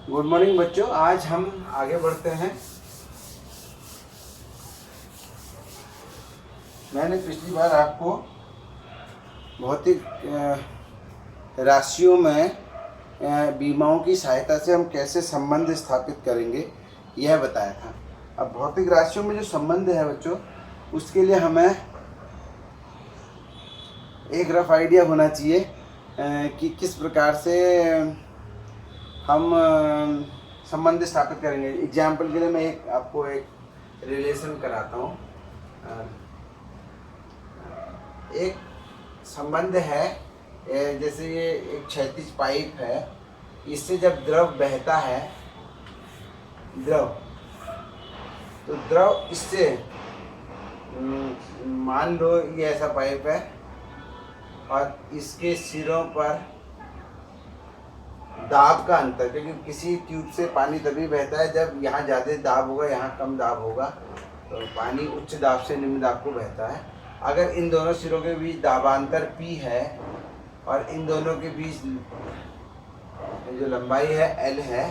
Good morning बच्चों। आज हम आगे बढ़ते हैं। मैंने पिछली बार आपको भौतिक राशियों में बीमाओं की सहायता से हम कैसे संबंध स्थापित करेंगे यह बताया था। अब भौतिक राशियों में जो संबंध है बच्चों, उसके लिए हमें एक रफ आइडिया होना चाहिए कि किस प्रकार से हम संबंध स्थापित करेंगे। एग्जाम्पल के लिए मैं आपको एक रिलेशन कराता हूँ। एक संबंध है, जैसे ये एक क्षैतिज पाइप है, इससे जब द्रव बहता है, तो द्रव इससे, मान लो ये ऐसा पाइप है और इसके सिरों पर दाब का अंतर, क्योंकि किसी ट्यूब से पानी तभी बहता है जब यहाँ ज़्यादा दाब होगा, यहाँ कम दाब होगा, तो पानी उच्च दाब से निम्न दाब को बहता है। अगर इन दोनों सिरों के बीच दाबांतर P है और इन दोनों के बीच जो लंबाई है L है,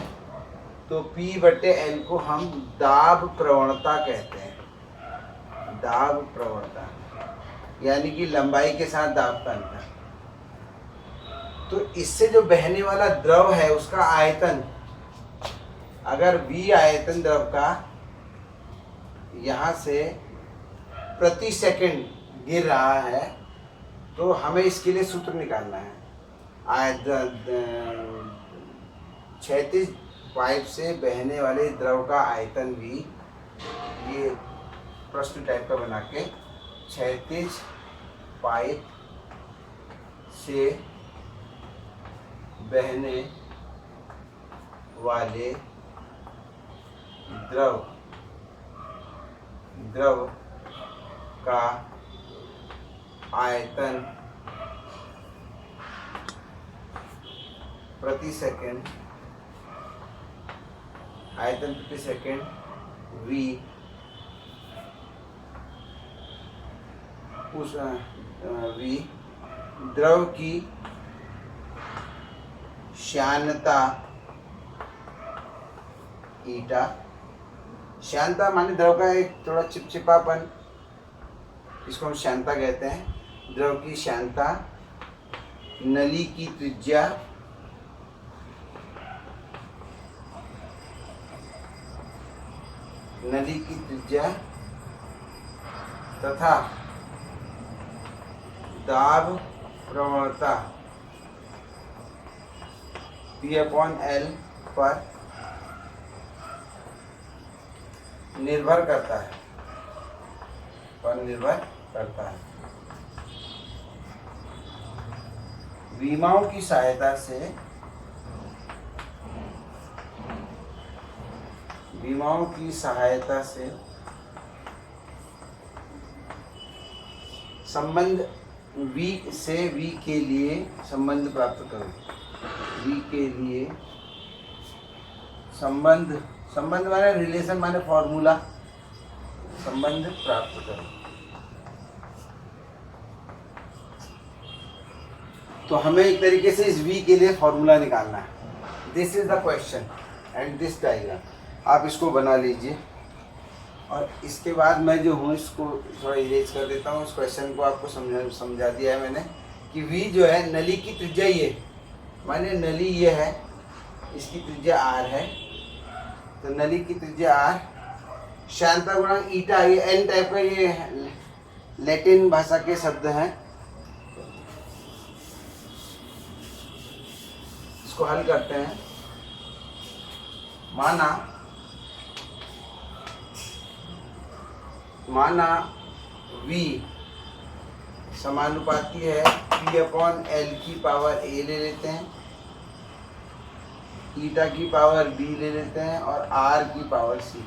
तो P/L को हम दाब प्रवणता कहते हैं। दाब प्रवणता यानी कि लंबाई के साथ दाब का अंतर। तो इससे जो बहने वाला द्रव है उसका आयतन, अगर V आयतन द्रव का यहाँ से प्रति सेकंड गिर रहा है, तो हमें इसके लिए सूत्र निकालना है। क्षैतिज पाइप से बहने वाले द्रव का आयतन V, ये प्रश्न टाइप का बना के, क्षैतिज पाइप से बहने वाले द्रव का आयतन प्रति सेकंड V, उस V द्रव की श्यानता ईटा। श्यानता माने द्रव का एक थोड़ा चिपचिपापन, इसको हम श्यानता कहते हैं। द्रव की श्यानता, नली की त्रिज्या, तथा दाब प्रवणता P/L पर निर्भर करता है। बीमाओं की सहायता से संबंध V से V के लिए संबंध प्राप्त करो। V के लिए संबंध माने रिलेशन माने फॉर्मूला, संबंध प्राप्त करो। तो हमें एक तरीके से इस V के लिए फॉर्मूला निकालना है। This is the question and this diagram. आप इसको बना लीजिए और इसके बाद मैं जो हूँ इसको थोड़ा इरेज कर देता हूँ। इस क्वेश्चन को आपको समझा दिया है मैंने कि V जो है, नली की त्रिज्या ये, माने नली ये है, इसकी त्रिज्या R है, तो नली की त्रिज्या R, श्यानता गुणांक ईटा, ये N टाइप का, ये लैटिन भाषा के शब्द हैं। इसको हल करते हैं। माना V समानुपाती है P/L की पावर A ले लेते हैं, ईटा की पावर B ले लेते हैं और R की पावर C।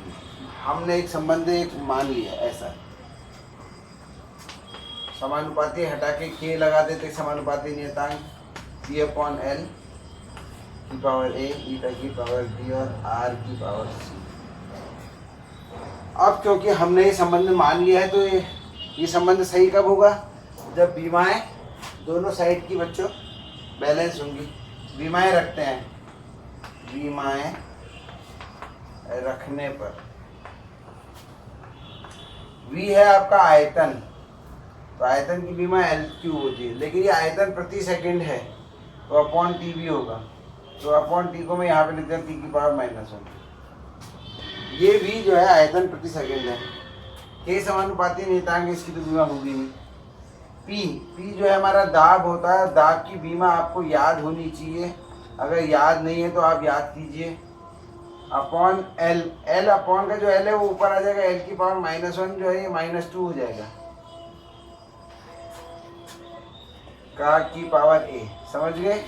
हमने एक संबंध मान लिया ऐसा। समानुपाती हटा के K लगा देते, समानुपाती नियतांक P/L की पावर A, ईटा की पावर B और R की पावर C। अब क्योंकि हमने ये संबंध मान लिया है, तो ये संबंध सही कब होगा? जब बीमाएं दोनों साइड की बच्चों बैलेंस होंगी। बीमाएं रखते हैं, बीमाएं रखने पर। V है आपका आयतन, तो आयतन की बीमा L³ होती है, लेकिन ये आयतन प्रति सेकंड है तो अपॉन टी भी होगा, तो अपॉन टी को मैं यहाँ पे लिखता हूँ t⁻⁻1। ये भी जो है आयतन प्रति सेकंड है। के समानुपाती नियतांक, इसकी तो बीमा होगी नहीं। पी जो है हमारा दाब होता है, दाब की बीमा आपको याद होनी चाहिए, अगर याद नहीं है तो आप याद कीजिए। अपॉन एल अपॉन का जो एल है वो ऊपर आ जाएगा, L⁻⁻1 जो है ये -2 हो जाएगा का की पावर ए। समझ गए?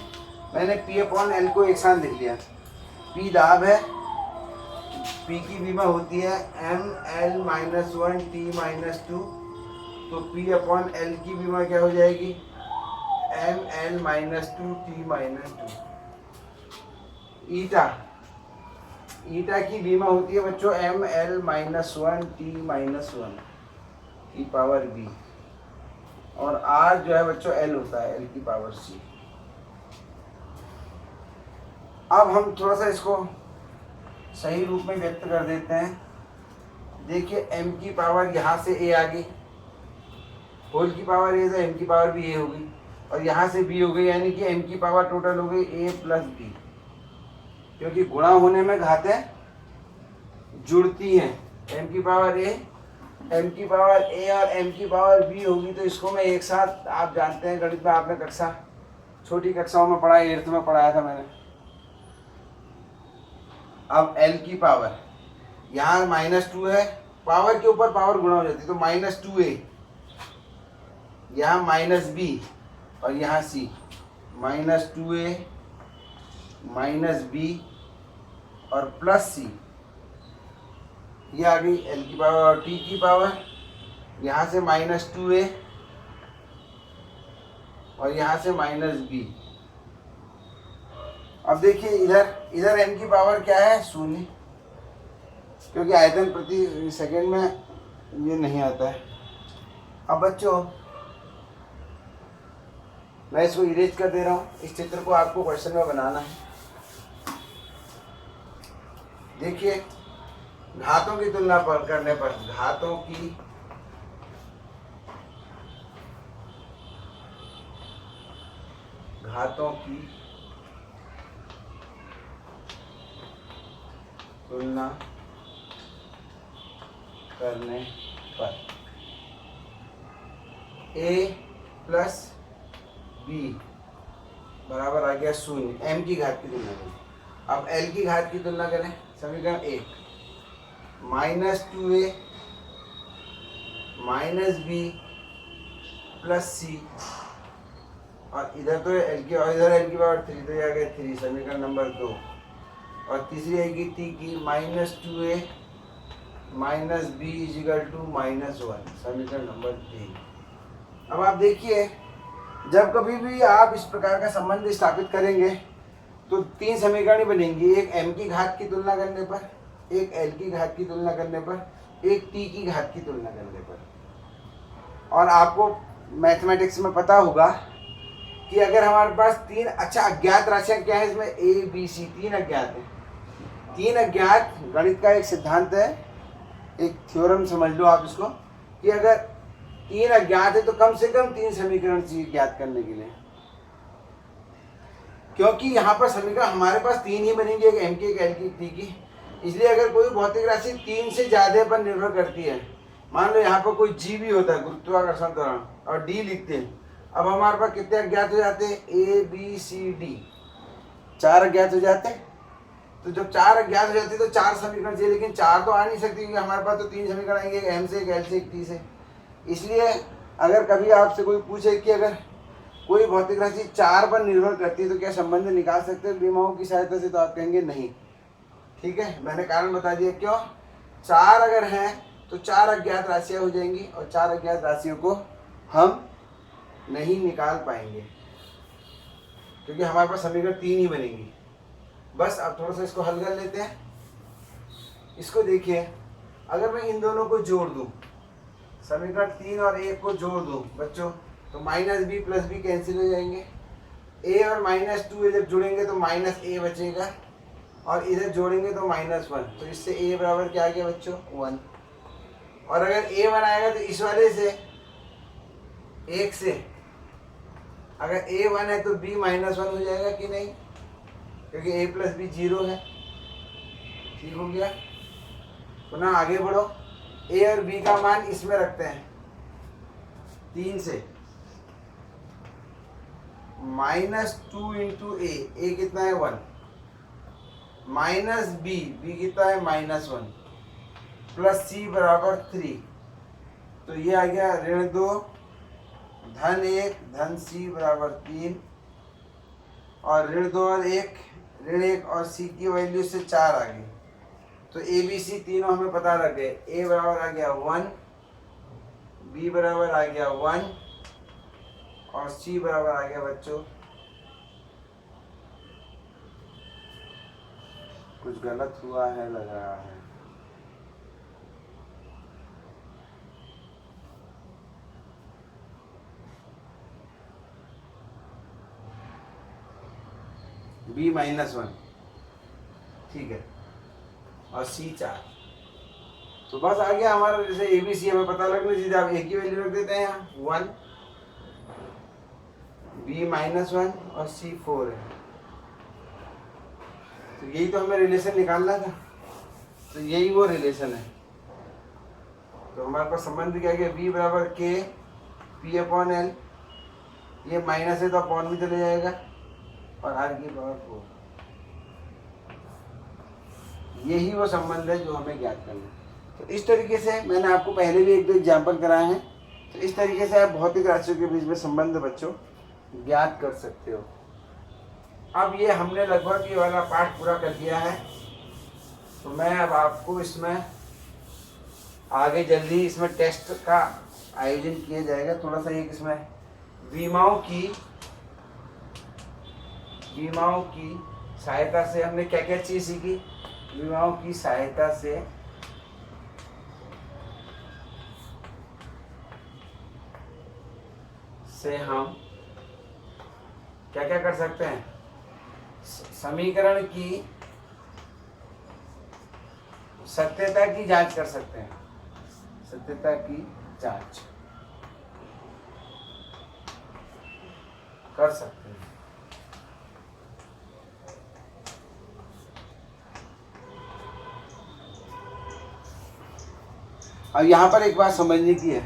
मैंने P अपॉन एल को एक साथ लिख लिया। P दाब है, P की बीमा होती है ml-1 t-2, तो P अपॉन एल की बीमा क्या हो जाएगी, ml-2 t-2। ईटा की बीमा होती है बच्चों ml-1 t-1 की पावर b, और r जो है बच्चों l होता है, l की पावर c। अब हम थोड़ा सा इसको सही रूप में व्यक्त कर देते हैं। देखिए m की पावर यहाँ से a आ गई, होल की पावर a है, m की पावर भी a होगी, और यहाँ से b हो गई, यानी कि m की पावर टोटल हो गई a प्लस b, क्योंकि गुणा होने में घातें जुड़ती हैं। m की पावर a, m की पावर a और m की पावर b होगी, तो इसको मैं एक साथ, आप जानते हैं गणित में आपने कक्षा छोटी कक्षाओं में पढ़ा है, 8th में पढ़ाया था मैंने। अब l की पावर यहाँ -2 है, पावर के ऊपर पावर गुणा हो जाती है, तो -2a, यहाँ -b और यहाँ c, -2a -b और प्लस c, ये आ गई l की पावर। और t की पावर यहाँ से -2a और यहाँ से -b। अब देखिए इधर m की पावर क्या है, 0, क्योंकि आयतन प्रति सेकंड में ये नहीं आता है। अब बच्चों मैं इसको इरेज कर दे रहा हूँ, इस चित्र को आपको क्वेश्चन में बनाना है। देखिए घातों की तुलना करने पर, घातों की तुलना करने पर a प्लस b बराबर आ गया 0, m की घात की तुलना करें। अब l की घात की तुलना करें, समीकरण 1, -2a -b प्लस c, और इधर तो l की, और इधर l की पावर 3, तो ये आ गया 3, समीकरण नंबर 2। और तीसरी आएगी t की -2a -b = -1, समीकरण नंबर 3। अब आप देखिए, जब कभी भी आप इस प्रकार का संबंध स्थापित करेंगे तो 3 समीकरण ही बनेंगी, एक m की घात की तुलना करने पर, एक l की घात की तुलना करने पर, एक t की घात की तुलना करने पर। और आपको मैथमेटिक्स में पता होगा कि अगर हमारे पास 3 अज्ञात राशियां क्या है, इसमें a b c 3 अज्ञात है। 3 अज्ञात, गणित का एक सिद्धांत है, एक थ्योरम समझ लो आप इसको, कि अगर 3 अज्ञात है तो कम से कम 3 समीकरण चाहिए ज्ञात करने के लिए, क्योंकि यहाँ पर समीकरण हमारे पास 3 ही बनेंगे, एक m की, एक l की, एक t की। इसलिए अगर कोई भौतिक राशि 3 से ज़्यादा पर निर्भर करती है, मान लो यहाँ पर कोई g भी होता है, गुरुत्वाकर्षण त्वरण, और d लिखते हैं, अब हमारे पास कितने अज्ञात हो जाते हैं, a b c d, 4 अज्ञात हो जाते हैं। तो जब 4 अज्ञात हो जाते हैं तो 4 समीकरण चाहिए, लेकिन 4 तो आ नहीं सकती, क्योंकि हमारे पास तो 3 समीकरण आएंगे, एक m से, एक l से, एक t से। इसलिए अगर कभी आपसे कोई पूछे कि अगर कोई भौतिक राशि 4 पर निर्भर करती है तो क्या संबंध निकाल सकते हैं बीमाओं की सहायता से, तो आप कहेंगे नहीं। ठीक है, मैंने कारण बता दिया क्यों। 4 अगर हैं तो 4 अज्ञात राशियाँ हो जाएंगी, और 4 अज्ञात राशियों को हम नहीं निकाल पाएंगे, क्योंकि हमारे पास समीकरण 3 ही बनेंगी। बस अब थोड़ा सा इसको हल कर लेते हैं। इसको देखिए, अगर मैं इन दोनों को जोड़ दूं, समीकरण 3 और 1 को जोड़ दूं बच्चों, तो -b प्लस b कैंसिल हो जाएंगे, a और -2a जब जुड़ेंगे तो -a बचेगा, और इधर जोड़ेंगे तो -1, तो इससे a बराबर क्या आ गया बच्चों 1। और अगर a1 आएगा तो इस वाले से 1 से अगर a1 है तो b -1 हो जाएगा कि नहीं, क्योंकि a + b 0 है। ठीक हो गया। पुनः आगे बढ़ो, a और b का मान इसमें रखते हैं 3 से, -2 × a कितना है 1, माइनस b कितना है -1, प्लस c बराबर 3, तो ये आ गया -2 -1 c बराबर 3, और -2 और 1 -1 और c की वैल्यू से 4 आ गई। तो ए बी सी तीनों हमें पता लग गए। ए बराबर आ गया 1, बी बराबर आ गया 1 और सी बराबर आ गया बच्चों, कुछ गलत हुआ है लग रहा है, b -1, ठीक है, और c 4। तो बस आ गया हमारा, जैसे ए बी सी हमें पता लगना चाहिए, आप एक ही वैल्यू रख देते हैं यहाँ 1, b -1 और c 4 है। तो यही तो हमें रिलेशन निकालना था, तो यही वो रिलेशन है। तो हमारे पास संबंध क्या गया, b बराबर k p/l, ये माइनस है तो अपॉन भी चले जाएगा, और r की पावर 4। यही वो संबंध है जो हमें ज्ञात करना है। तो इस तरीके से मैंने आपको पहले भी 1-2 एग्जाम्पल कराए हैं, तो इस तरीके से आप भौतिक राशियों के बीच में संबंध बच्चों ज्ञात कर सकते हो। अब ये हमने लगभग ये वाला पार्ट पूरा कर दिया है, तो मैं अब आपको इसमें आगे जल्दी इसमें टेस्ट का आयोजन किया जाएगा। थोड़ा सा एक इसमें विमाओं की सहायता से हमने क्या क्या चीज़ सीखी। विमाओं की सहायता से हम क्या क्या कर सकते हैं, समीकरण की सत्यता की जांच कर सकते हैं, सत्यता की जांच कर सकते हैं। अब यहाँ पर एक बात समझने की है,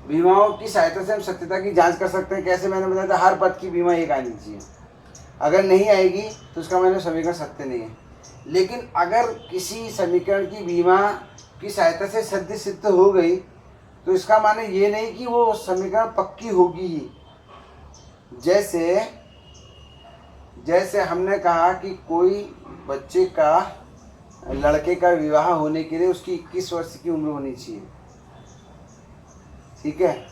बीमाओं की सहायता से हम सत्यता की जांच कर सकते हैं। कैसे, मैंने बताया था हर पद की बीमा एक आनी चाहिए, अगर नहीं आएगी तो उसका मतलब समीकरण सत्य नहीं है। लेकिन अगर किसी समीकरण की बीमा की सहायता से सत्य सिद्ध हो गई तो इसका माने ये नहीं कि वो समीकरण पक्की होगी ही। जैसे हमने कहा कि कोई बच्चे का, लड़के का विवाह होने के लिए उसकी 21 वर्ष की उम्र होनी चाहिए, ठीक है।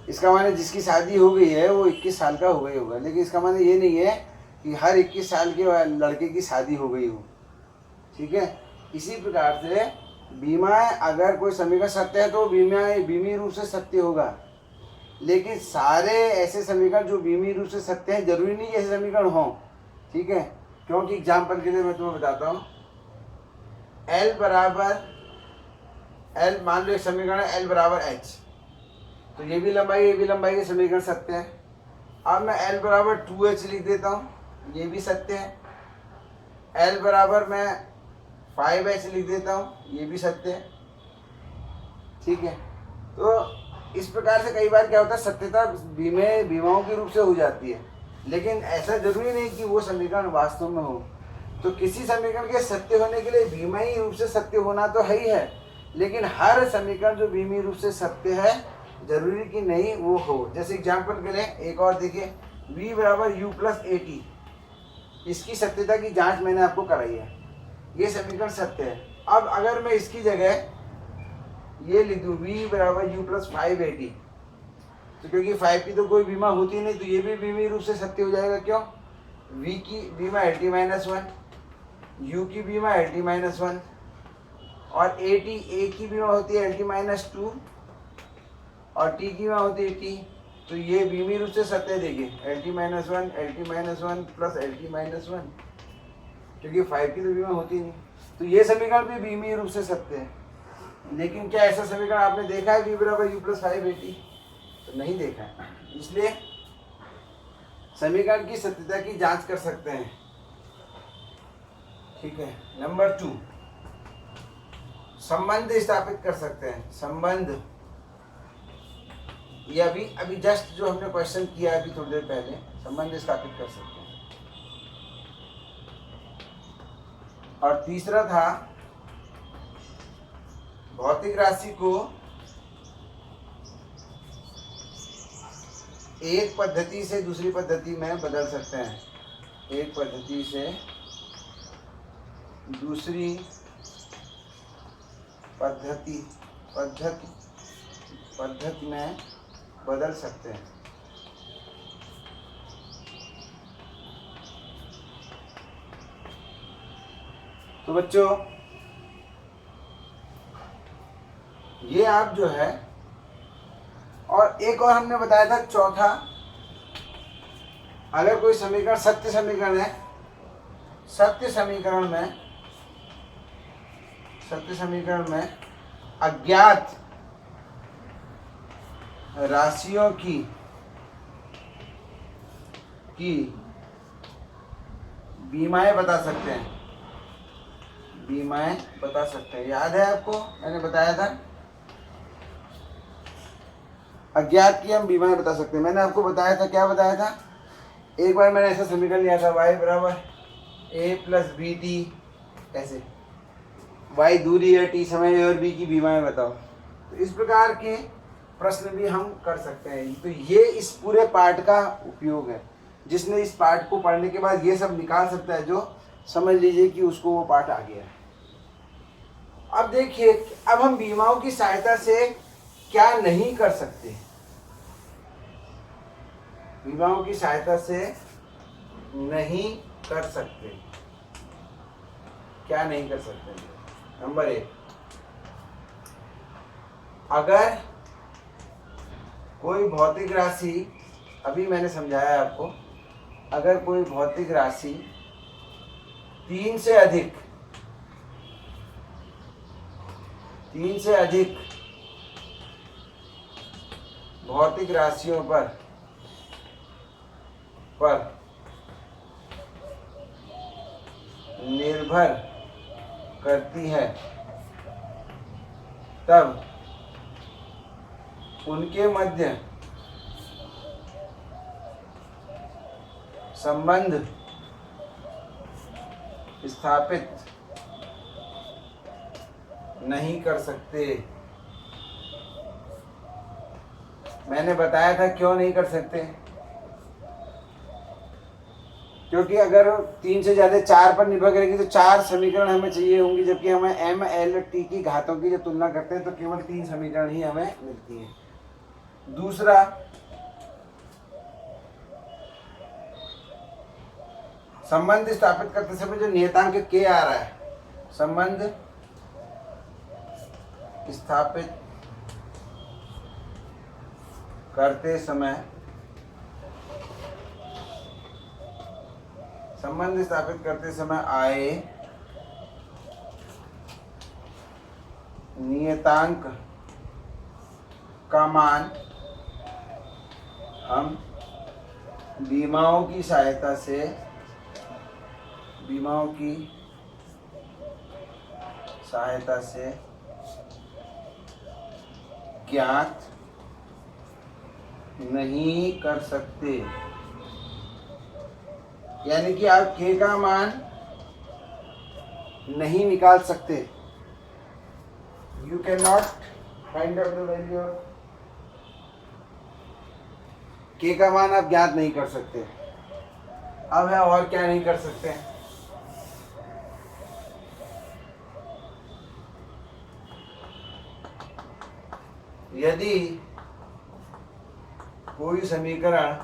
इसका माने जिसकी शादी हो गई है वो 21 साल का हो गई होगा, लेकिन इसका माने ये नहीं है कि हर 21 साल के लड़के की शादी हो गई हो, ठीक है। इसी प्रकार से बीमा, अगर कोई समीकरण सत्य है तो बीमी रूप से सत्य होगा, लेकिन सारे ऐसे समीकरण जो बीमी रूप से सत्य हैं जरूरी नहीं ऐसे समीकरण हों, ठीक है। क्योंकि एग्जाम्पल के लिए मैं तुम्हें बताता हूँ, L मान लो एक समीकरण है L बराबर H, तो ये भी लंबाई के समीकरण सत्य है। अब मैं L बराबर 2H लिख देता हूँ, ये भी सत्य है। L बराबर मैं 5H लिख देता हूँ, ये भी सत्य है, ठीक है। तो इस प्रकार से कई बार क्या होता है, सत्यता बीमाओं के रूप से हो जाती है, लेकिन ऐसा जरूरी नहीं कि वो समीकरण वास्तव में हो। तो किसी समीकरण के सत्य होने के लिए बीमाई रूप से सत्य होना तो है ही है, लेकिन हर समीकरण जो बीमी रूप से सत्य है जरूरी कि नहीं वो हो। जैसे एग्जाम्पल के लिए एक और देखिए, v बराबर u + at, इसकी सत्यता की जांच मैंने आपको कराई है, ये समीकरण सत्य है। अब अगर मैं इसकी जगह ये लिख दूँ v बराबर u + 5at, तो क्योंकि 5 की तो कोई बीमा होती नहीं, तो ये भी बीमी रूप से सत्य हो जाएगा। क्यों, v की बीमा LT-1, u की बीमा LT-1 और a की बीमा होती है LT-2 और t की बीमा होती है t, तो ये बीमी रूप से सत्य। देखिए LT-1 LT-1 प्लस LT-1, क्योंकि 5 की तो बीमा होती नहीं। तो ये समीकरण भी बीमीय रूप से सत्य है। लेकिन क्या ऐसा समीकरण आपने देखा है v बराबर u प्लस 580? तो नहीं देखा है। इसलिए समीकरण की सत्यता की जांच कर सकते हैं। ठीक है। नंबर 2, संबंध स्थापित कर सकते हैं। संबंध ये अभी जस्ट जो हमने क्वेश्चन किया अभी थोड़ी देर पहले, संबंध स्थापित कर सकते हैं। और तीसरा था भौतिक राशि को एक पद्धति से दूसरी पद्धति में बदल सकते हैं। एक पद्धति से दूसरी पद्धति में बदल सकते हैं। तो बच्चों ये आप जो है, और एक और हमने बताया था चौथा, अगर कोई समीकरण सत्य समीकरण है, सत्य समीकरण में अज्ञात राशियों की बीमाएं बता सकते हैं। बीमाएं बता सकते हैं। याद है आपको, मैंने बताया था अज्ञात की हम बीमाएं बता सकते हैं। मैंने आपको बताया था, क्या बताया था, एक बार मैंने ऐसा समीकरण लिया था y बराबर a प्लस बी टी, ऐसे y दूरी है, t समय है और b की बीमाएं बताओ। तो इस प्रकार के प्रश्न भी हम कर सकते हैं। तो ये इस पूरे पार्ट का उपयोग है। जिसने इस पार्ट को पढ़ने के बाद ये सब निकाल सकता है, जो समझ लीजिए कि उसको वो पार्ट आ गया है। अब देखिए, अब हम बीमाओं की सहायता से क्या नहीं कर सकते। बीमाओं की सहायता से नहीं कर सकते, क्या नहीं कर सकते। नंबर 1, अगर कोई भौतिक राशि, अभी मैंने समझाया आपको, अगर कोई भौतिक राशि 3 से अधिक भौतिक राशियों पर निर्भर करती है, तब उनके मध्य संबंध स्थापित नहीं कर सकते। मैंने बताया था क्यों नहीं कर सकते, क्योंकि अगर 3 से ज़्यादा 4 पर निर्भर करेगी तो 4 समीकरण हमें चाहिए होंगी, जबकि हमें m l t की घातों की जब तुलना करते हैं तो केवल 3 समीकरण ही हमें मिलती हैं। दूसरा, संबंध स्थापित करते समय जो नियतांक k आ रहा है, संबंध स्थापित करते समय आए नियतांक का मान हम बीमाओं की सहायता से ज्ञात नहीं कर सकते। यानी कि आप k का मान नहीं निकाल सकते। You cannot find out the value of k का मान आप ज्ञात नहीं कर सकते। अब है और क्या नहीं कर सकते, यदि कोई समीकरण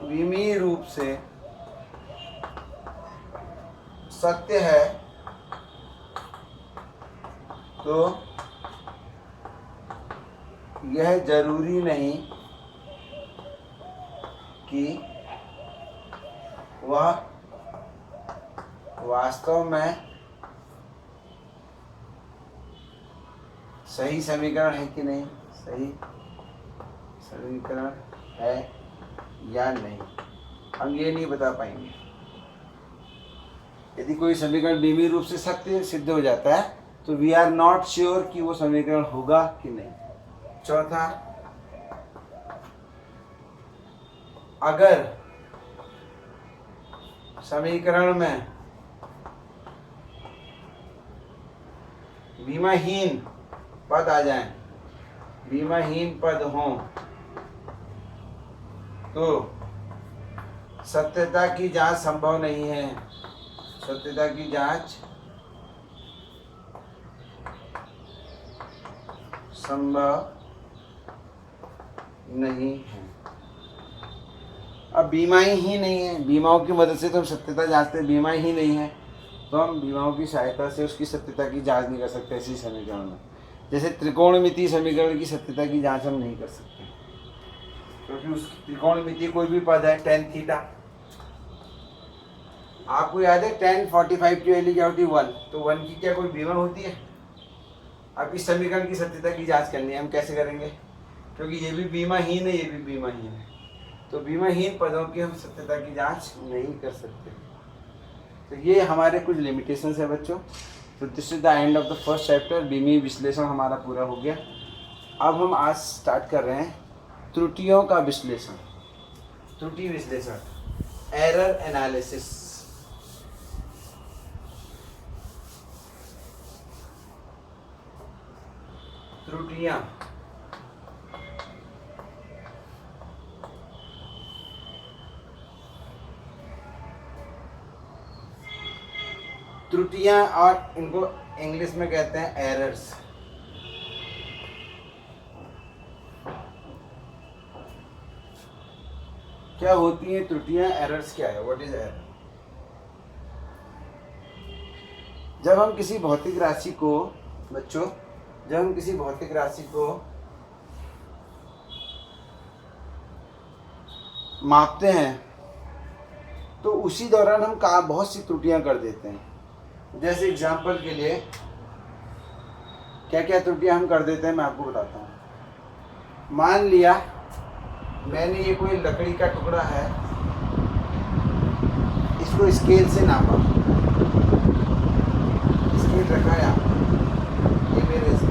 विमीय रूप से सत्य है तो यह जरूरी नहीं कि वह वास्तव में सही समीकरण है कि नहीं, सही समीकरण है या नहीं, हम ये नहीं बता पाएंगे। यदि कोई समीकरण बीमी रूप से सत्य सिद्ध हो जाता है तो वी आर नॉट श्योर कि वो समीकरण होगा कि नहीं। चौथा, अगर समीकरण में बीमाहीन पद आ जाएं, बीमाहीन पद हों तो सत्यता की जांच संभव नहीं है, सत्यता की जांच संभव नहीं है। अब बीमाई ही नहीं है, बीमाओं की मदद से तो हम सत्यता जांचते हैं, बीमाई ही नहीं है तो हम बीमाओं की सहायता से उसकी सत्यता की जांच नहीं कर सकते ऐसी समीकरण में। जैसे त्रिकोणमितीय समीकरण की सत्यता की जांच हम नहीं कर सकते क्योंकि उस त्रिकोणमितीय कोई भी पद है tan थीटा, आपको याद है tan 45 की वैल्यू क्या होती है 1, तो 1 की क्या कोई बीमा होती है। अब इस समीकरण की सत्यता की जांच करनी है, हम कैसे करेंगे, क्योंकि ये भी बीमाहीन है, ये भी बीमाहीन है, तो बीमाहीन पदों की हम सत्यता की जांच नहीं कर सकते। तो ये हमारे कुछ लिमिटेशंस है बच्चों। तो this is the end of the first chapter. बीमी विश्लेषण हमारा पूरा हो गया। अब हम आज स्टार्ट कर रहे हैं त्रुटियों का विश्लेषण, त्रुटि विश्लेषण, एरर एनालिसिस। त्रुटियां, त्रुटियां और इनको इंग्लिश में कहते हैं एरर्स। क्या होती हैं त्रुटियां, एरर्स क्या है, व्हाट इज एरर। जब हम किसी भौतिक राशि को बच्चों, जब हम किसी भौतिक राशि को मापते हैं तो उसी दौरान हम बहुत सी त्रुटियां कर देते हैं। जैसे एग्जाम्पल के लिए क्या क्या त्रुटियां हम कर देते हैं मैं आपको बताता हूँ। मान लिया मैंने ये कोई लकड़ी का टुकड़ा है, इसको स्केल से नापा, स्केल रखा है, ये मेरे स्केल,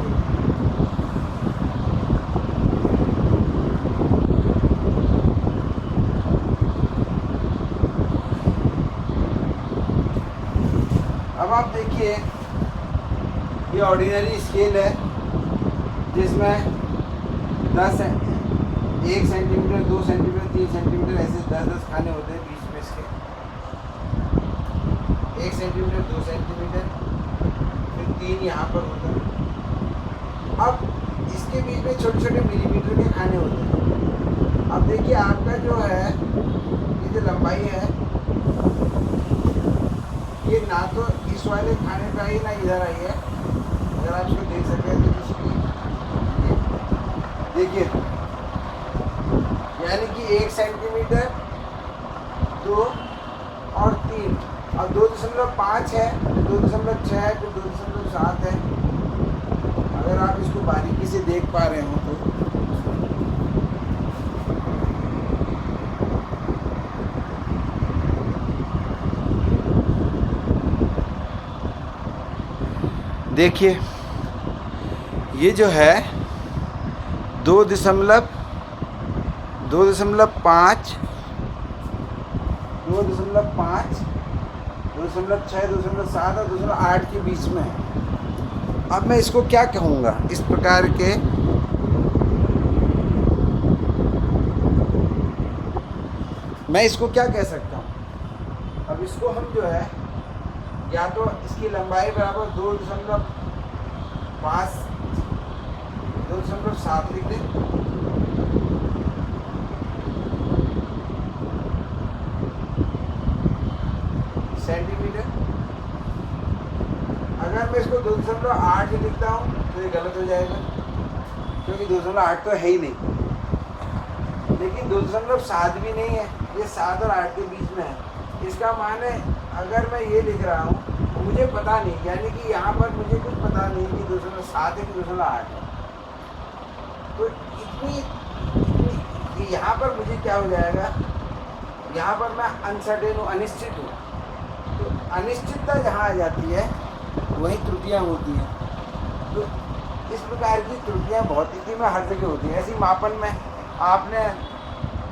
अब आप देखिए ये ऑर्डिनरी स्केल है जिसमें 1 सेंटीमीटर, 2 सेंटीमीटर, 3 सेंटीमीटर ऐसे 10-10 खाने होते हैं बीच में इसके। 1 सेंटीमीटर, 2 सेंटीमीटर, फिर 3 यहाँ पर होता है। अब इसके बीच में छोटे छोटे मिलीमीटर के खाने होते हैं। अब देखिए आपका जो है ये जो लंबाई है ये ना तो इस वाले खाने पे आई ना इधर आई है। अगर आप इसको देख सकते हैं तो इसकी देखिए, यानी कि 1 सेंटीमीटर, 2 और 3, अब 2.5 है, 2.6 है, फिर 2.7 है। अगर आप इसको बारीकी से देख पा रहे हो तो देखिए ये जो है 2.5, 2.5, 2.5, 2.6, 2.7 और 2.8 के बीच में है। अब मैं इसको क्या कहूँगा, इस प्रकार के मैं इसको क्या कह सकता हूँ। अब इसको हम जो है या तो इसकी लंबाई बराबर 2.5, 2.7 लिख दें, सेंटीमीटर। अगर मैं इसको 2.8 लिखता हूँ तो ये गलत हो जाएगा क्योंकि 2.8 तो है ही नहीं, लेकिन 2.7 भी नहीं है, ये 7 और 8 के बीच में है। इसका माने अगर मैं ये लिख रहा हूँ मुझे पता नहीं, यानी कि यहाँ पर मुझे कुछ पता नहीं कि 2.7 है कि 2.8 है, तो इतनी यहाँ पर मुझे क्या हो जाएगा, यहाँ पर मैं अनसर्टेन हूँ, अनिश्चित हूँ। तो अनिश्चितता जहाँ आ जाती है वहीं त्रुटियाँ होती हैं। तो इस प्रकार की त्रुटियाँ भौतिकी में हर जगह होती हैं। ऐसी मापन में आपने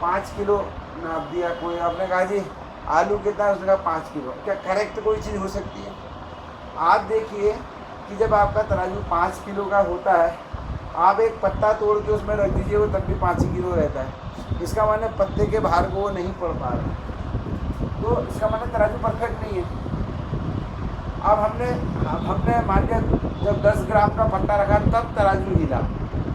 5 किलो नाप दिया, कोई आपने कहा जी आलू कितना है, उसने कहा 5 किलो, क्या करेक्ट कोई चीज़ हो सकती है? आप देखिए कि जब आपका तराजू 5 किलो का होता है, आप एक पत्ता तोड़ के उसमें रख दीजिए, वो तब भी 5 ही किलो रहता है। इसका माने पत्ते के भार को वो नहीं पढ़ पा रहा, तो इसका माने तराजू परफेक्ट नहीं है। अब हमने मान लिया जब 10 ग्राम का पत्ता रखा तब तराजू हिला,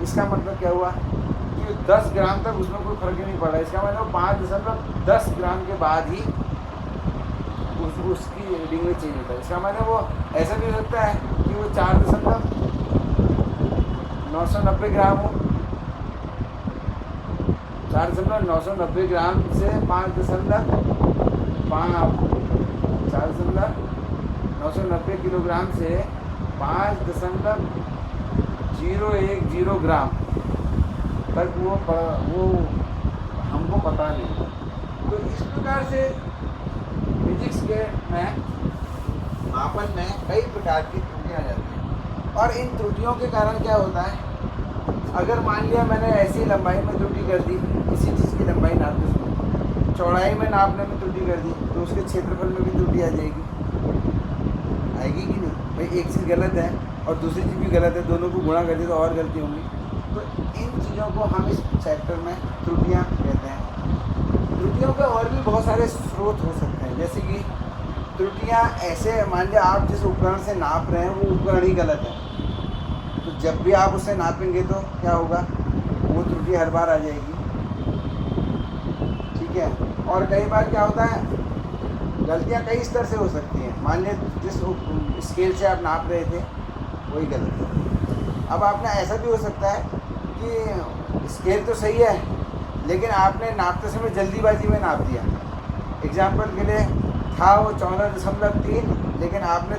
इसका मतलब क्या हुआ कि 10 ग्राम तक उसमें कोई फर्क ही नहीं पड़ा। इसका मतलब 5.10 ग्राम के बाद ही उसकी रीडिंग में चेंज होता है। इसका मतलब वो ऐसा भी हो सकता है कि वो 4.990 ग्राम हो, 4.990 ग्राम से 4.990 किलोग्राम से 5.010 ग्राम तक वो हमको पता नहीं। तो इस प्रकार से फिजिक्स के में मापन में कई प्रकार की त्रुटियाँ आ जाती हैं, और इन त्रुटियों के कारण क्या होता है, अगर मान लिया मैंने ऐसी लंबाई में त्रुटि कर दी, किसी चीज़ की लंबाई नापते समय चौड़ाई में नापने में त्रुटि कर दी, तो उसके क्षेत्रफल में भी त्रुटि आ जाएगी, आएगी कि नहीं भाई? एक चीज़ गलत है और दूसरी चीज़ भी गलत है, दोनों को गुणा कर दी तो और गलती होंगी। तो इन चीज़ों को हम इस चैप्टर में त्रुटियाँ कहते हैं। त्रुटियों के और भी बहुत सारे स्रोत हो सकते हैं, जैसे कि त्रुटियाँ ऐसे, मान लिया आप जिस उपकरण से नाप रहे हैं वो उपकरण ही गलत है, तो जब भी आप उससे नापेंगे तो क्या होगा, वो त्रुटि हर बार आ जाएगी, ठीक है। और कई बार क्या होता है, गलतियाँ कई स्तर से हो सकती हैं। मान लिया जिस स्केल से आप नाप रहे थे वही गलत है। अब आपने ऐसा भी हो सकता है कि स्केल तो सही है लेकिन आपने नापते समय जल्दीबाजी में नाप दिया। एग्जाम्पल के लिए था वो 14.3, लेकिन आपने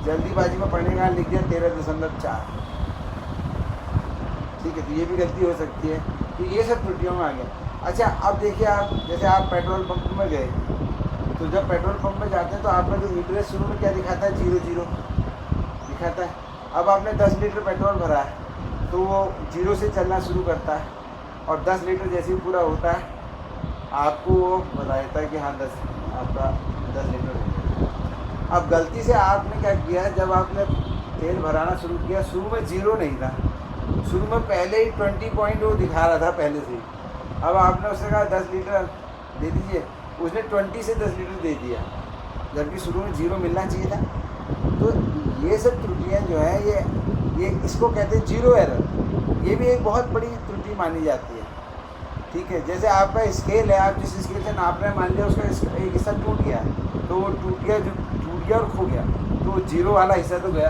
जल्दीबाजी में पढ़ने का लिख दिया 13.4, ठीक है। तो ये भी गलती हो सकती है। तो ये सब त्रुटियों में आ गया। अच्छा, अब देखिए आप, जैसे आप पेट्रोल पंप में गए, तो जब पेट्रोल पंप में जाते हैं तो आपका जो मीटर है शुरू में क्या दिखाता है, 0 दिखाता है। अब आपने 10 लीटर पेट्रोल भरा है तो वो 0 से चलना शुरू करता है, और 10 लीटर जैसे ही पूरा होता है आपको वो बता देता है कि हाँ 10 लीटर हो गया। अब गलती से आपने क्या किया, जब आपने तेल भराना शुरू किया, शुरू में 0 नहीं था, शुरू में पहले ही 20 पॉइंट वो दिखा रहा था पहले से ही। अब आपने उससे कहा 10 लीटर दे दीजिए, उसने 20 से 10 लीटर दे दिया, जबकि शुरू में 0 मिलना चाहिए था। तो ये सब त्रुटियाँ जो है ये इसको कहते हैं जीरो एरर। ये भी एक बहुत बड़ी त्रुटि मानी जाती है, ठीक है। जैसे आपका स्केल है, आप जिस स्केल से नाप रहे हैं, मान लिया उसका एक हिस्सा टूट गया, तो वो टूट गया और खो गया, तो वो 0 वाला हिस्सा तो गया।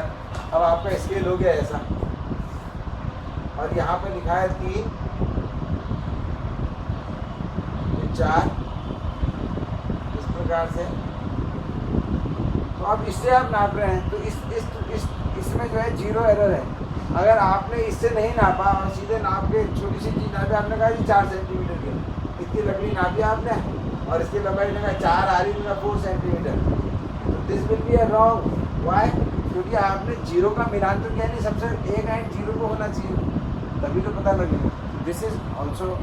अब आपका स्केल हो गया ऐसा, और यहाँ पे लिखा है 3, 4, इस प्रकार से। तो अब इससे आप नाप रहे हैं, तो इसमें जो है 0 एरर है। अगर आपने इससे नहीं नापा और सीधे नाप के छोटी सी चीज़ नापी, आपने कहा जी 4 सेंटीमीटर की, इतनी लकड़ी नापी आपने, और इसकी लंबाई ने कहा 4 आ रही, 4 सेंटीमीटर, तो this will be a wrong. Why? क्योंकि आपने 0 का मिलान तो किया नहीं, सबसे एक एंड 0 को होना चाहिए, तभी तो पता लगेगा। This is also.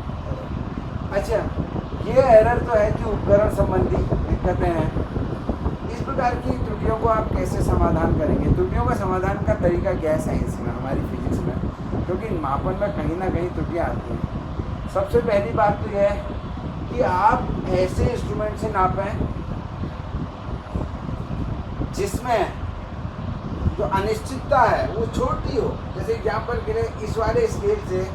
अच्छा, ये एरर तो है कि उपकरण संबंधी दिक्कतें हैं। इस प्रकार की त्रुटियों को आप कैसे समाधान करेंगे? त्रुटियों का समाधान का तरीका क्या है साइंस में, हमारी फिजिक्स में? क्योंकि मापन में कहीं ना कहीं त्रुटियाँ आती हैं। सबसे पहली बात तो यह है कि आप ऐसे इंस्ट्रूमेंट से नापें जिसमें जो अनिश्चितता है वो छोटी हो। जैसे एग्जाम्पल के लिए इस वाले स्केल से,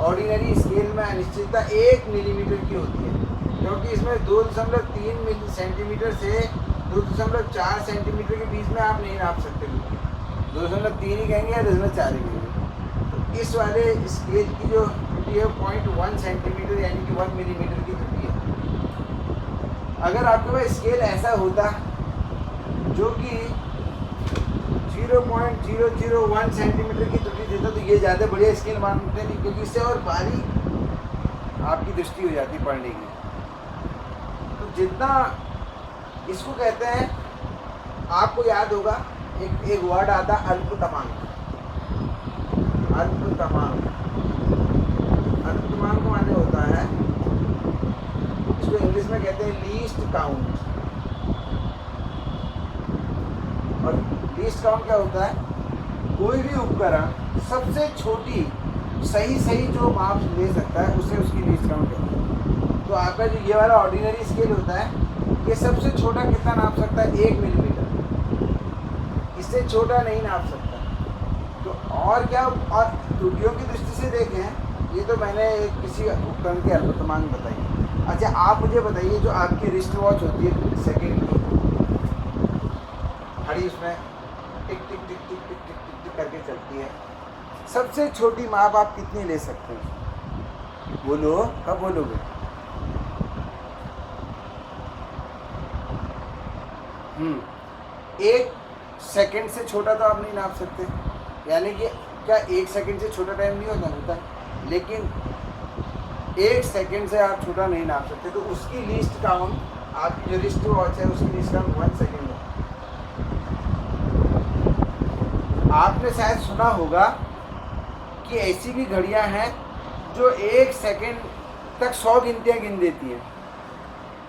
ऑर्डिनरी स्केल में अनिश्चितता 1 मिलीमीटर की होती है, क्योंकि इसमें 2.3 सेंटीमीटर से 2.4 सेंटीमीटर के बीच में आप नहीं नाप सकते, 2.3 ही कहेंगे या 2.4 ही कहेंगे। तो इस वाले स्केल की जो त्रुटि है 0.1 सेंटीमीटर यानी कि 1 मिलीमीटर की त्रुटि है। अगर आपके पास स्केल ऐसा होता जो कि 0.001 सेंटीमीटर की त्रुटि देता तो ये ज़्यादा बढ़िया स्केल मानते नहीं, क्योंकि इससे और बारीक आपकी दृष्टि हो जाती पढ़ने की। तो जितना इसको कहते हैं, आपको याद होगा एक वर्ड आता अल्पतमांक। अल्पतमांक अल्पतमांक माने होता है, इसको इंग्लिश में कहते हैं लीस्ट काउंट। और लीस्ट काउंट क्या होता है? कोई भी उपकरण सबसे छोटी सही जो माप ले सकता है उसे उसकी लीस्ट काउंट कहते हैं। तो आपका जो ये वाला ऑर्डिनरी स्केल होता है, ये सबसे छोटा कितना नाप सकता है? 1 मिलीमीटर। इससे छोटा नहीं नाप सकता। तो और क्या, और त्रुटियों की दृष्टि से देखें, ये तो मैंने किसी उपकरण की अल्पतमांक बताई। अच्छा, आप मुझे बताइए, जो आपकी रिस्ट वॉच होती है सेकेंड की घड़ी, उसमें टिक टिक टिक टिक टिक टिक टिक टिक करके चलती है, सबसे छोटी माप आप कितनी ले सकते हैं? बोलो, कब बोलोगे? एक सेकंड से छोटा तो आप नहीं नाप सकते, यानी कि क्या 1 सेकंड से छोटा टाइम नहीं होता, लेकिन 1 सेकंड से आप छोटा नहीं नाप सकते। तो उसकी लीस्ट काउंट, आपकी जो रिस्ट वॉच है उसकी लीस्ट काउंट 1 सेकंड है। आपने शायद सुना होगा कि ऐसी भी घड़ियां हैं जो 1 सेकंड तक 100 गिनतियाँ गिन देती हैं,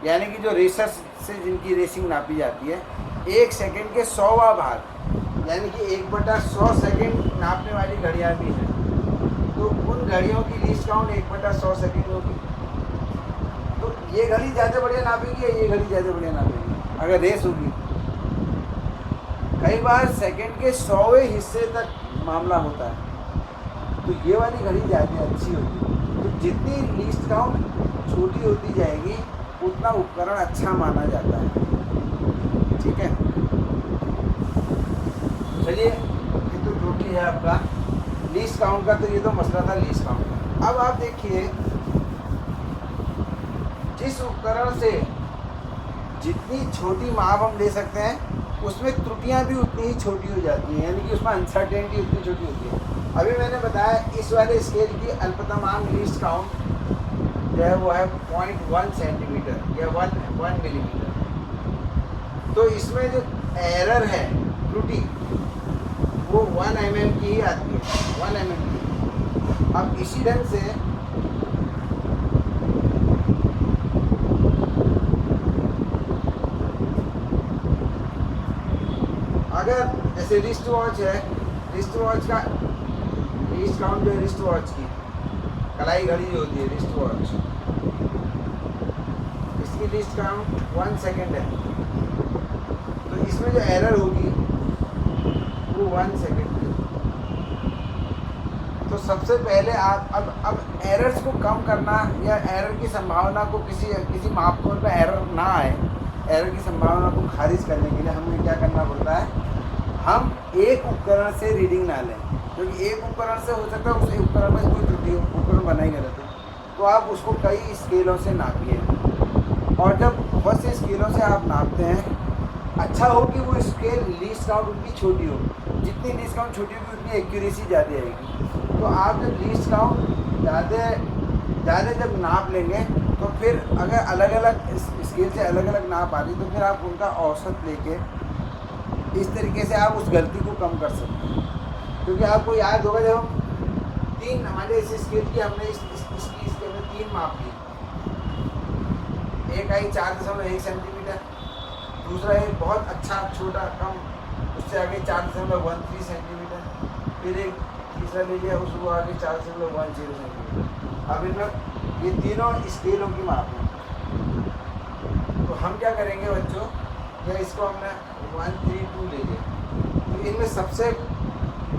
यानी कि जो रेसर्स से जिनकी रेसिंग नापी जाती है, 1 सेकंड के 100वां भाग, यानी कि 1/100 सेकंड नापने वाली घड़ियां भी हैं। तो उन घड़ियों की लीस्ट काउंट 1/100 सेकंड होगी। तो ये घड़ी ज़्यादा बढ़िया नापेगी या ये घड़ी ज़्यादा बढ़िया नापेगी अगर रेस होगी? कई बार सेकंड के 100वें हिस्से तक मामला होता है, तो ये वाली घड़ी ज़्यादा अच्छी होगी। तो जितनी लीस्ट काउंट छोटी होती जाएगी उतना उपकरण अच्छा माना जाता है। ठीक है, चलिए, ये तो जो भी है आपका लीस्ट काउंट का, तो ये तो मसला था लीस्ट काउंट का। अब आप देखिए, जिस उपकरण से जितनी छोटी माप हम ले सकते हैं उसमें त्रुटियां भी उतनी ही छोटी हो जाती हैं, यानी कि उसमें अनसर्टेनिटी उतनी छोटी होती है। अभी मैंने बताया इस वाले स्केल की अल्पतमांक लीस्ट काउंट जो है वो है 0.1 सेंटीमीटर या 1 मिलीमीटर। तो इसमें जो एरर है, त्रुटि, वो 1 mm की ही आती है, 1 mm की। अब इसी ढंग से अगर जैसे रिस्ट वॉच है, रिस्ट वॉच का लीस्ट काउंट जो है, रिस्ट वॉच की कलाई घड़ी जो होती है रिस्ट वॉच, इसकी लीस्ट काउंट 1 सेकंड है। तो इसमें जो एरर होगी वो 1 सेकंड की। तो सबसे पहले आप अब एरर्स को कम करना या एरर की संभावना को किसी मापतोल पर एरर ना आए, एरर की संभावना को खारिज करने के लिए हमें क्या करना पड़ता है? हम एक उपकरण से रीडिंग ना लें, क्योंकि एक उपकरण से हो सकता है उस उपकरण में कोई त्रुटि हो, उपकरण बना ही गलत हो। तो आप उसको कई स्केलों से नापिए, और जब बहुत से स्केलों से आप नापते हैं, अच्छा हो कि वो स्केल लीस्ट काउंट उनकी छोटी हो। जितनी लीस्ट काउंट छोटी होगी उतनी एक्यूरेसी ज़्यादा आएगी। तो आप जब लीस्ट काउंट ज़्यादा जब नाप लेंगे, तो फिर अगर अलग अलग स्केल से अलग अलग नाप आ रही, तो फिर आप उनका औसत लेके इस तरीके से आप उस गलती को कम कर सकते हैं। क्योंकि आपको याद होगा, जब हम 3 हमारे इस स्केल की हमने इसकी स्केल में 3 माप ली। एक आई 4.1 सेंटीमीटर, दूसरा एक बहुत अच्छा छोटा कम, उससे आगे 4.13 सेंटीमीटर, फिर एक तीसरा ले लिया उसको आगे 4.10 सेंटीमीटर। अब इनमें ये तीनों स्केलों की माप है। तो हम क्या करेंगे बच्चों, या इसको हमने 1, 3, 2 ले लिया, तो इनमें सबसे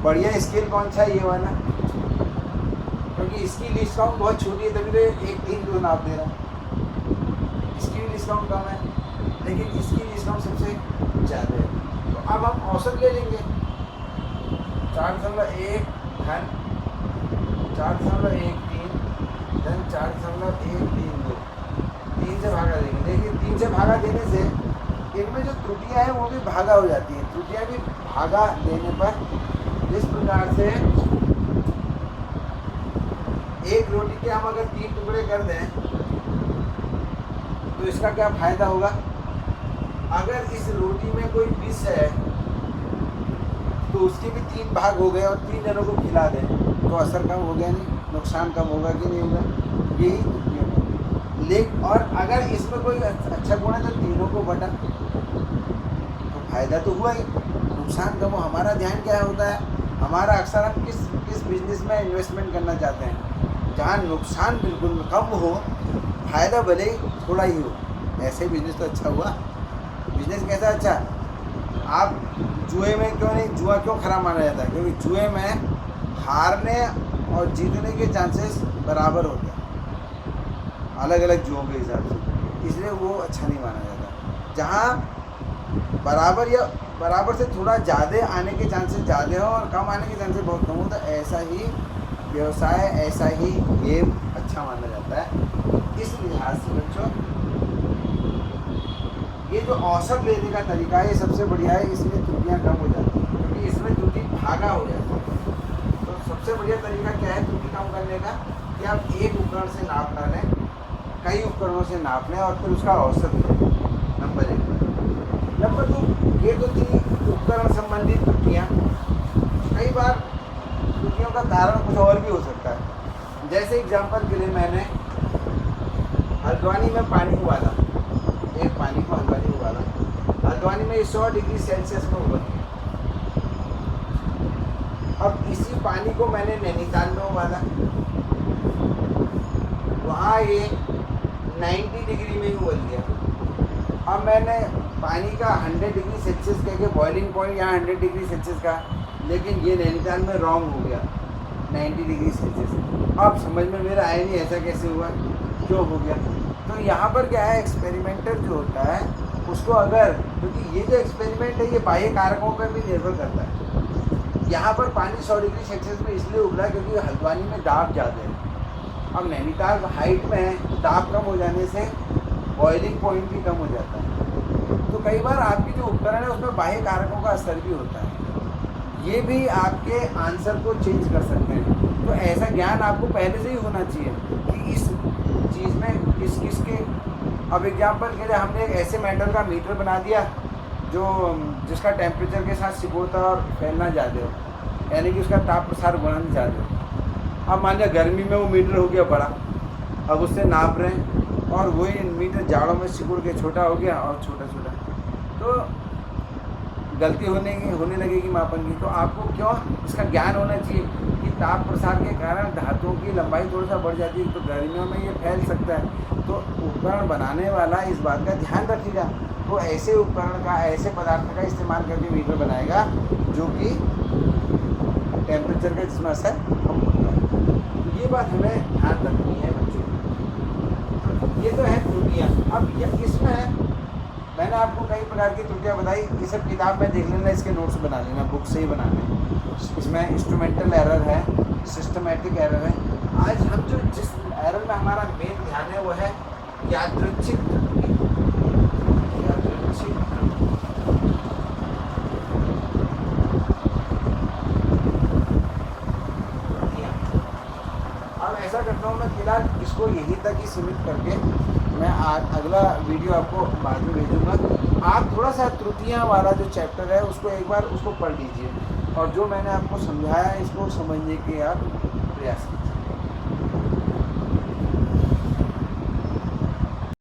बढ़िया स्केल कौन सा है? ये वाला, क्योंकि इसकी लीस्ट काउंट बहुत छोटी है, तभी तो 1, 3, 2 नाप दे रहा है। इसकी भी लीस्ट काउंट कम है, लेकिन इसकी लीस्ट काउंट सबसे ज़्यादा है। तो अब हम औसत ले लेंगे, 4.1 धन 4.13 धन 4.132, 3 से भागा देंगे। देखिए 3 नीचे भागा देने से इनमें जो त्रुटियां हैं वो भी भागा हो जाती हैं। त्रुटियां भी भागा देने पर जिस प्रकार से एक रोटी के हम अगर 3 टुकड़े कर दें तो इसका क्या फायदा होगा? अगर इस रोटी में कोई विष है तो उसके भी 3 भाग हो गए और 3 जनों को खिला दें तो असर कम हो गया नहीं, नुकसान कम होगा कि नहीं होगा? यही त्रुटियां। लेकिन और अगर इसमें कोई अच्छा गुण है तो तीनों को बटा तो फायदा तो हुआ ही, नुकसान कम हो। हमारा ध्यान क्या होता है, हमारा अक्सर हम किस बिजनेस में इन्वेस्टमेंट करना चाहते हैं जहाँ नुकसान बिल्कुल कम हो, फायदा भले ही थोड़ा ही हो। ऐसे बिजनेस तो अच्छा हुआ। बिजनेस कैसा अच्छा? आप जुए में क्यों नहीं, जुआ क्यों खराब माना जाता है? क्योंकि जुए में हारने और जीतने के चांसेस बराबर होते हैं अलग अलग जुओं के हिसाब से, इसलिए वो अच्छा नहीं माना जाता। जहाँ बराबर से थोड़ा ज़्यादा आने के चांसेस ज़्यादा हो और कम आने के चांसेस बहुत कम हो, तो ऐसा ही व्यवसाय, ऐसा ही गेम अच्छा माना जाता है। इस लिहाज से बच्चों ये जो औसत लेने का तरीका है ये सबसे बढ़िया है। इसमें त्रुटियाँ कम हो जाती हैं क्योंकि इसमें त्रुटि भागा हो जाती है। तो सबसे बढ़िया तरीका क्या है त्रुटि कम करने का कि आप एक उपकरण से नाप ना लें, कई उपकरणों से नाप लें और फिर उसका औसत लें। नंबर 1। नंबर 2, ये तो थी उपकरण संबंधित त्रुटियाँ। कई बार त्रुटियों का कारण कुछ और भी हो सकता है। जैसे एग्जाम्पल के लिए मैंने हल्द्वानी में पानी उबाला, एक पानी को हल्द्वानी उबाला, हल्द्वानी में 100 डिग्री सेल्सियस में उबल गया। अब इसी पानी को मैंने नैनीताल में उबाला, वहाँ ये 90 डिग्री में ही उबल गया। अब मैंने पानी का 100 डिग्री सेल्सियस कह के बॉइलिंग पॉइंट यहाँ 100 डिग्री सेल्सियस का, लेकिन ये नैनीताल में रॉन्ग हो गया 90 डिग्री सेल्सियस। अब समझ में मेरा आया नहीं ऐसा कैसे हुआ, क्यों हो गया? तो यहाँ पर क्या है, एक्सपेरिमेंटर जो होता है उसको अगर, क्योंकि ये जो एक्सपेरिमेंट है ये बाह्य कारकों पर भी निर्भर करता है। यहाँ पर पानी 100 डिग्री सेल्सियस में इसलिए उबला क्योंकि हल्द्वानी में दाब ज़्यादा है। अब नैनीताल हाइट में है, दाब कम हो जाने से बॉइलिंग पॉइंट भी कम हो जाता है। तो कई बार आपकी जो उपकरण है उसमें बाह्य कारकों का असर भी होता है, ये भी आपके आंसर को चेंज कर सकते हैं। तो ऐसा ज्ञान आपको पहले से ही होना चाहिए कि इस चीज़ में किस के। अब एग्जाम्पल के लिए हमने एक ऐसे मेटल का मीटर बना दिया जिसका टेम्परेचर के साथ सिकुड़ता और फैलना ज़्यादा हो, यानी कि उसका ताप प्रसार गुणन ज़्यादा हो। अब मान लिया गर्मी में वो मीटर हो गया बड़ा, अब उससे नाप रहे हैं और वही मीटर जाड़ों में सिकुड़ के छोटा हो गया और छोटा, तो गलती होने लगेगी मापन की। तो आपको क्यों इसका ज्ञान होना चाहिए कि ताप प्रसार के कारण धातुओं की लंबाई थोड़ा सा बढ़ जाती है, तो गर्मियों में ये फैल सकता है। तो उपकरण बनाने वाला इस बात का ध्यान रखेगा, तो ऐसे उपकरण का, ऐसे पदार्थ का इस्तेमाल करके मीटर बनाएगा जो कि टेम्परेचर का जिसमें असर कम होता है। ये बात हमें ध्यान रखनी है बच्चों। तो ये तो है त्रुटियाँ। अब इसमें मैंने आपको कई प्रकार की त्रुटियाँ बताई, ये सब किताब में देख लेना, इसके नोट्स बना लेना, बुक से ही बनाने। इसमें इंस्ट्रूमेंटल एरर है, सिस्टमेटिक एरर है। आज हम जिस एरर में हमारा मेन ध्यान है वो है यादृच्छिक त्रुटि। अब ऐसा करता हूँ मैं फिलहाल इसको यहीं तक ही सीमित करके मैं अगला वीडियो आपको बाद में भेजूँगा। आप थोड़ा सा त्रुटियाँ वाला जो चैप्टर है उसको एक बार पढ़ लीजिए और जो मैंने आपको समझाया है इसको समझने के आप प्रयास कीजिए।